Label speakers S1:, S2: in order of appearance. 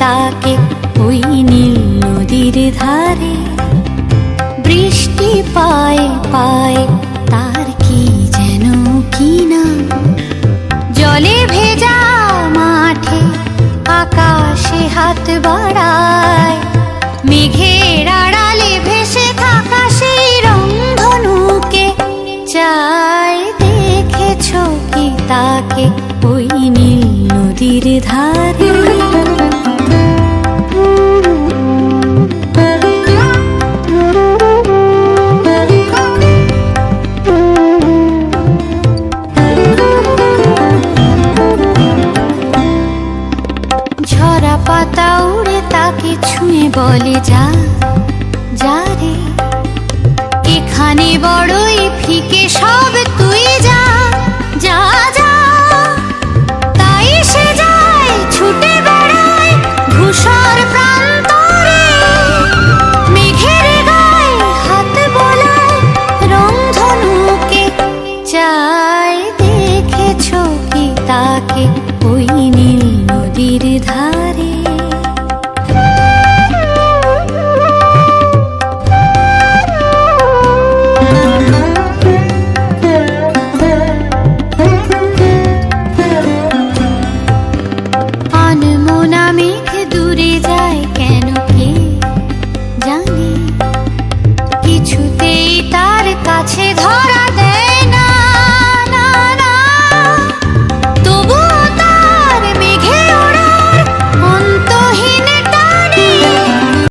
S1: তাকে ওই নীল নদীর ধারে। বৃষ্টি পায়ে পায়ে তার কি যেন কি না, জলে ভেজা মাঠে আকাশে হাত বাড়ায়। মেঘের আড়ালে ভেসে থাকা সেই রংধনুকে চাই। দেখেছো কি তাকে ওই নীল নদীর ধারে? ঝরা পাতা উড়ে তাকে ছুঁয়ে বলে যা যা রে, এখানে বড়ই ফিকে সব, তুই যা যা যা। তাই সে যায় ছুটে বেড়ায় ধূসর প্রান্তরে। মেঘের গায়ে হাত বোলায় রংধনুকে চাই। দেখেছো কি তাকে ওই নীল নদীর ধারে? আনমনা মেঘ দূরে যায় কেন কে জানে, কিছুতেই তার কাছে ধর